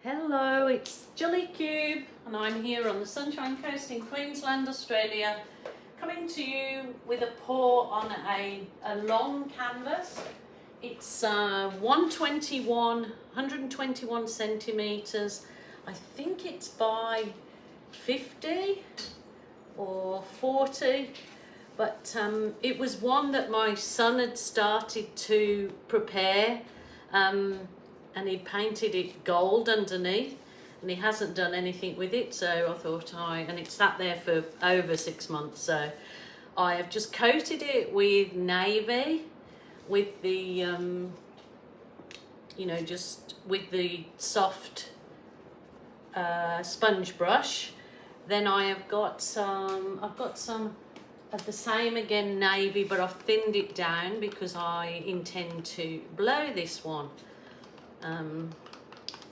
Hello, it's Jolly Cube and I'm here on the Sunshine Coast in Queensland, Australia, coming to you with a pour on a long canvas. It's 121 centimetres. I think it's by 50 or 40, but it was one that my son had started to prepare. And he painted it gold underneath, and he hasn't done anything with it, so I thought and it sat there for over 6 months, so I have just coated it with navy, with the just with the soft sponge brush. Then I've got some of the same, again, navy, but I've thinned it down because I intend to blow this one.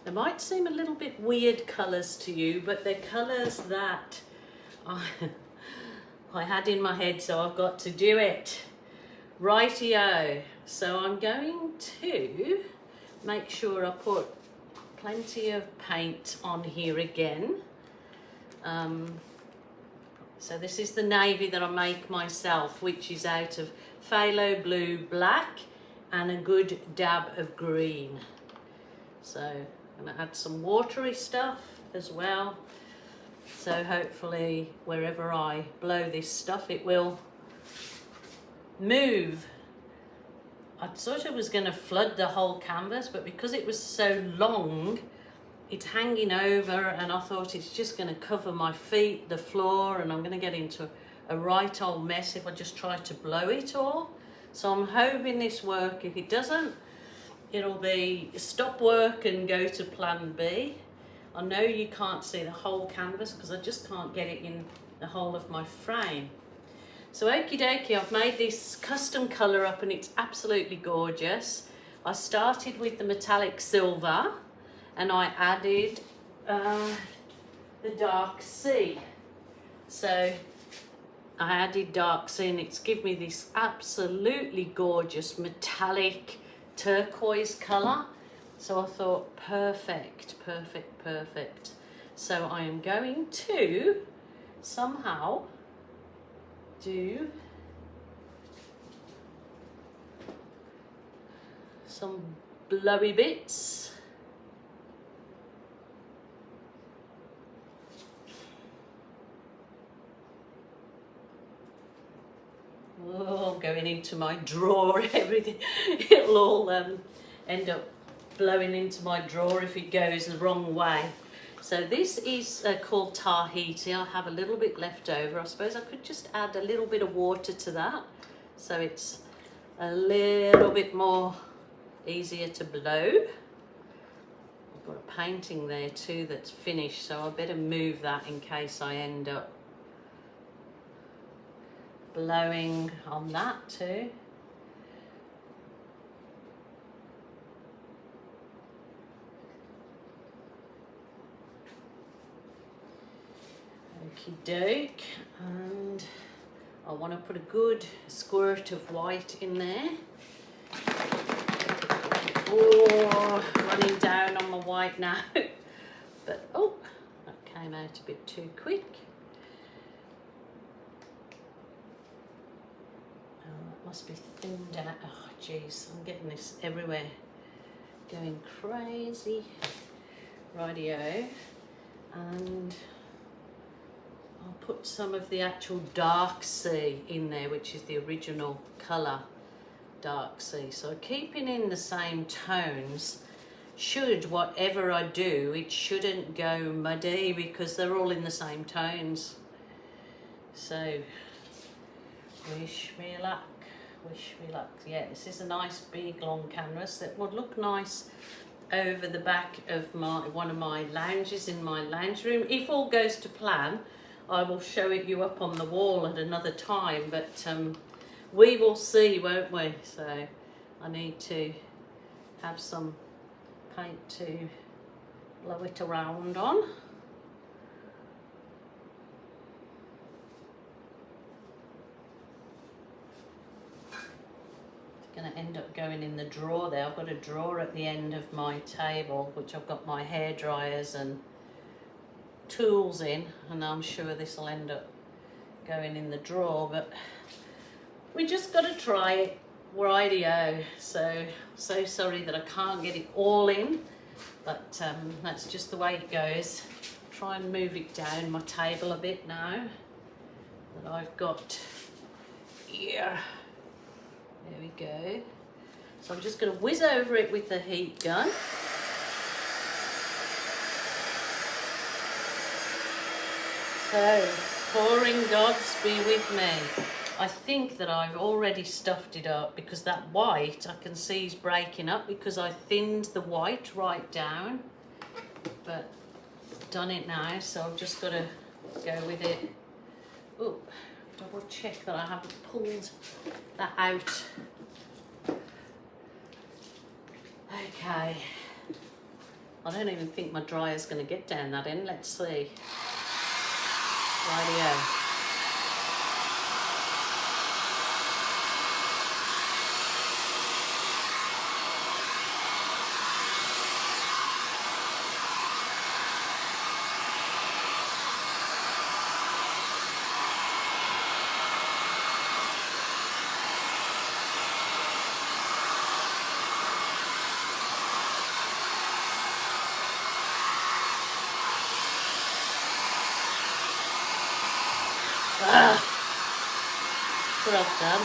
They might seem a little bit weird colours to you, but they're colours that I had in my head, so I've got to do it. Rightio. So I'm going to make sure I put plenty of paint on here again. So this is the navy that I make myself, which is out of phthalo blue, black, and a good dab of green. So I'm going to add some watery stuff as well. So hopefully wherever I blow this stuff, it will move. I thought I was going to flood the whole canvas, but because it was so long, it's hanging over, and I thought it's just going to cover my feet, the floor, and I'm going to get into a right old mess if I just try to blow it all. So I'm hoping this works. If it doesn't, it'll be stop work and go to plan B. I know you can't see the whole canvas because I just can't get it in the whole of my frame. So okie dokie, I've made this custom colour up and it's absolutely gorgeous. I started with the metallic silver and I added the dark sea. So I added dark sea and it's given me this absolutely gorgeous metallic turquoise colour. So I thought perfect. So I am going to somehow do some blowy bits. Oh, going into my drawer, everything, it'll all end up blowing into my drawer if it goes the wrong way. So this is called Tahiti. I have a little bit left over. I suppose I could just add a little bit of water to that, so it's a little bit more easier to blow. I've got a painting there too that's finished, so I better move that in case I end up blowing on that too. Okie doke, and I want to put a good squirt of white in there. Oh, running down on my white now. But oh, that came out a bit too quick. Must be thinned out. Oh jeez, I'm getting this everywhere, going crazy. Rightio, and I'll put some of the actual dark sea in there, which is the original colour dark sea. So keeping in the same tones, should whatever I do, it shouldn't go muddy because they're all in the same tones. So wish me luck. Wish me luck. Yeah, this is a nice big long canvas that would look nice over the back of one of my lounges in my lounge room. If all goes to plan, I will show it you up on the wall at another time, but we will see, won't we? So I need to have some paint to blow it around on. going to end up going in the drawer there. I've got a drawer at the end of my table, which I've got my hair dryers and tools in, and I'm sure this will end up going in the drawer, but we just got to try it. Rightio. So sorry that I can't get it all in, but that's just the way it goes. Try and move it down my table a bit now that I've got here. There we go. So I'm just going to whiz over it with the heat gun. So, pouring gods be with me. I think that I've already stuffed it up because that white I can see is breaking up because I thinned the white right down. But I've done it now, so I've just got to go with it. Oh, double check that I haven't pulled that out. Okay. I don't even think my dryer's going to get down that end. Let's see. Rightio. What I've done.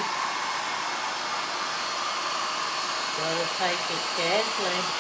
Gotta take it carefully.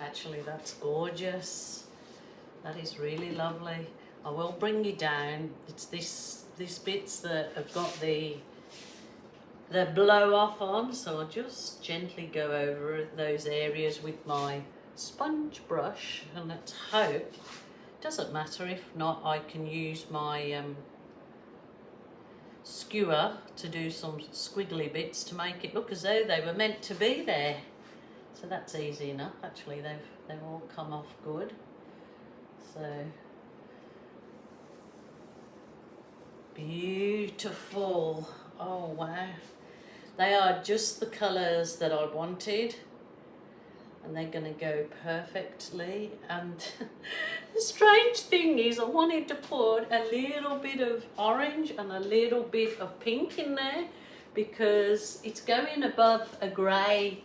Actually, that's gorgeous. That is really lovely. I will bring you down. It's these bits that have got the blow off on, so I'll just gently go over those areas with my sponge brush, and let's hope. Doesn't matter if not, I can use my skewer to do some squiggly bits to make it look as though they were meant to be there. So that's easy enough. Actually, they've all come off good. So beautiful. Oh wow, they are just the colours that I wanted, and they're gonna go perfectly. And the strange thing is, I wanted to put a little bit of orange and a little bit of pink in there because it's going above a grey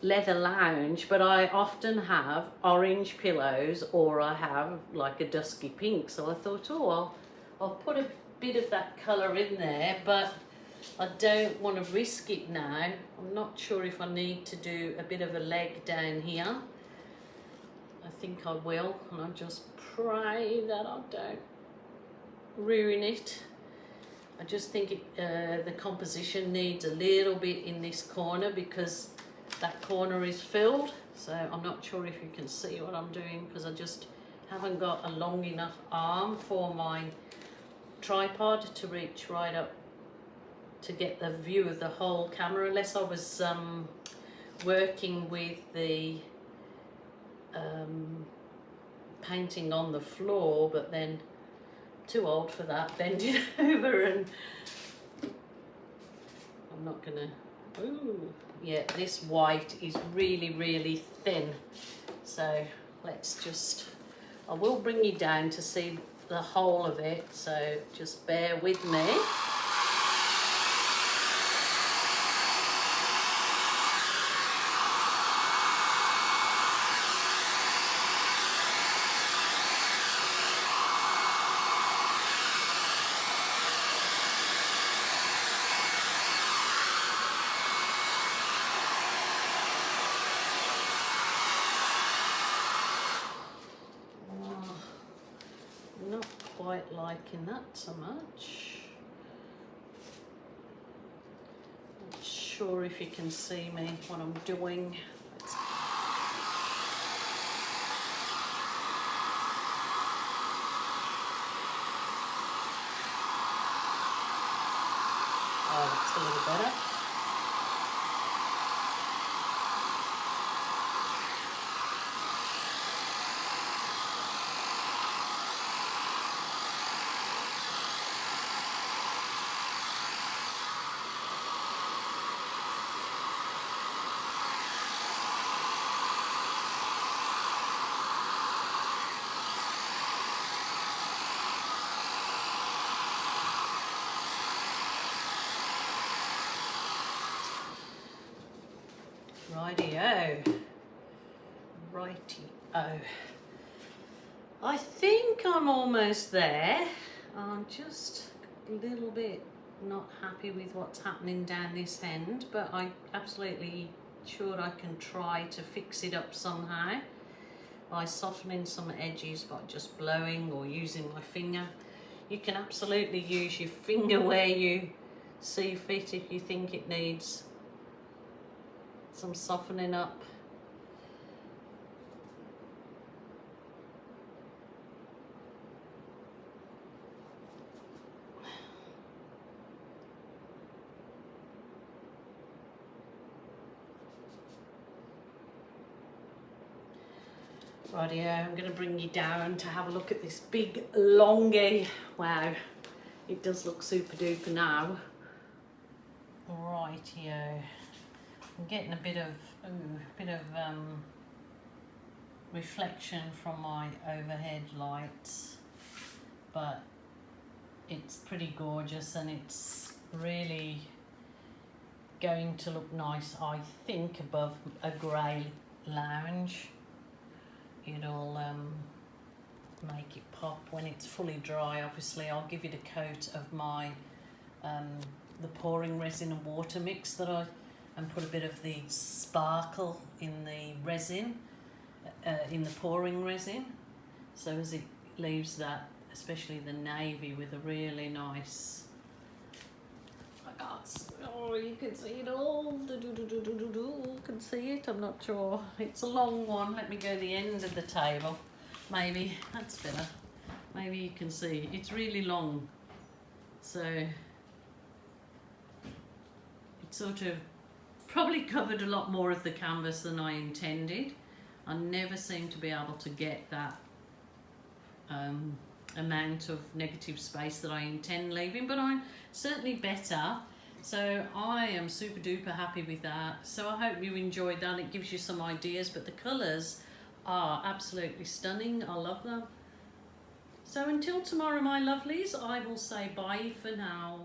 leather lounge, but I often have orange pillows or I have like a dusky pink, so I thought, oh, I'll put a bit of that colour in there, but I don't want to risk it now. I'm not sure if I need to do a bit of a leg down here. I think I will, and I just pray that I don't ruin it. I just think the composition needs a little bit in this corner because that corner is filled, so I'm not sure if you can see what I'm doing because I just haven't got a long enough arm for my tripod to reach right up to get the view of the whole camera, unless I was working with the painting on the floor, but then too old for that, bending over, and I'm not gonna, ooh, yeah, this white is really, really thin. So let's just, I will bring you down to see the whole of it, so just bear with me. Not quite liking that so much. Not sure if you can see me what I'm doing. Oh, that's a little better. Righty-o. Righty-o. I think I'm almost there. I'm just a little bit not happy with what's happening down this end, but I'm absolutely sure I can try to fix it up somehow by softening some edges by just blowing or using my finger. You can absolutely use your finger where you see fit if you think it needs some softening up. Rightio, I'm going to bring you down to have a look at this big longy. Wow, it does look super duper now. Rightio, I'm getting a bit of reflection from my overhead lights, but it's pretty gorgeous and it's really going to look nice, I think, above a grey lounge. It'll make it pop when it's fully dry. Obviously I'll give it a coat of my the pouring resin and water mix that and put a bit of the sparkle in the resin, in the pouring resin, so as it leaves that, especially the navy, with a really nice, oh, you can see it all. You can see it. I'm not sure. It's a long one. Let me go to the end of the table. Maybe that's better. Maybe you can see. It's really long. So it sort of probably covered a lot more of the canvas than I intended. I never seem to be able to get that amount of negative space that I intend leaving, but I'm certainly better. So I am super duper happy with that. So I hope you enjoyed that. It gives you some ideas, but the colours are absolutely stunning. I love them. So until tomorrow, my lovelies, I will say bye for now.